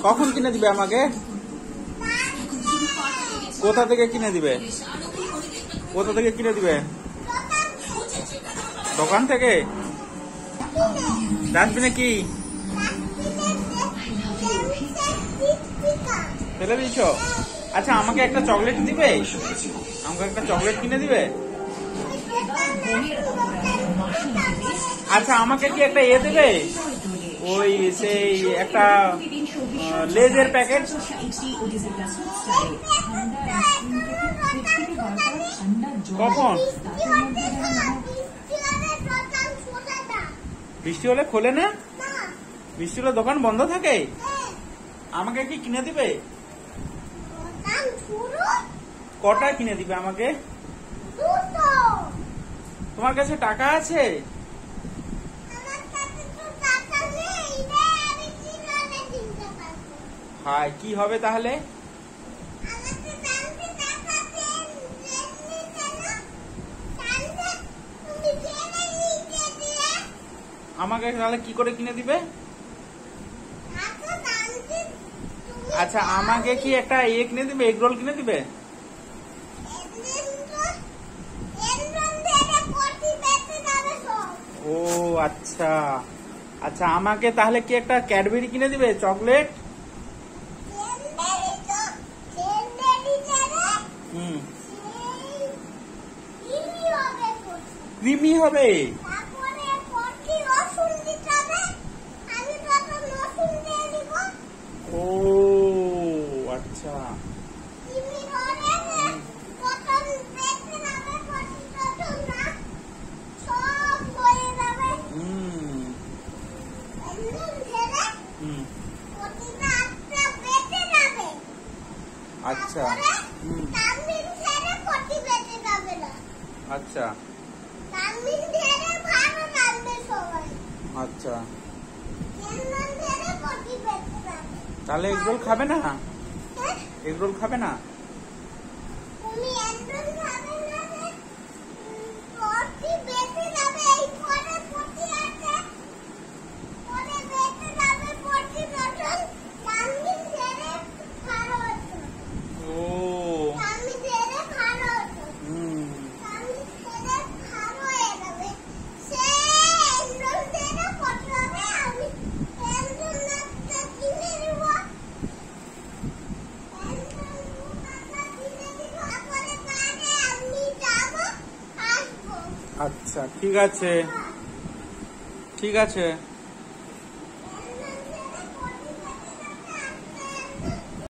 কখন কিনে দিবে আমাকে? কোথা থেকে কিনে দিবে? কোথা থেকে কিনে দিবে? দোকান থেকে? ডাস্টবিনে কি ফেলে দিয়েছ? আচ্ছা, আমাকে একটা চকলেট দিবে? আমাকে একটা চকলেট কিনে দিবে? আচ্ছা, আমাকে কি একটা দেবে? ওই সেই একটা লেজের প্যাকেট। কখন? বৃষ্টি হলে খোলে না? বৃষ্টি হলে দোকান বন্ধ থাকে? আমাকে কি কিনে দিবে? কটা কিনে দিবে আমাকে? তোমার কাছে টাকা আছে? হায়, কি হবে তাহলে? আমাকে তাহলে কি করে কিনে দিবে? আচ্ছা, আমাকে কি একটা কিনে দিবে? এগ রোল কিনে দিবে? ও আচ্ছা আচ্ছা, আমাকে তাহলে কি একটা ক্যাডবেরি কিনে দিবে? চকলেট? ক্রিমি হবে? ও আচ্ছা, আচ্ছা আচ্ছা আচ্ছা, তাহলে এগ রোল খাবে না? এগ রোল খাবে না? আচ্ছা, ঠিক আছে ঠিক আছে।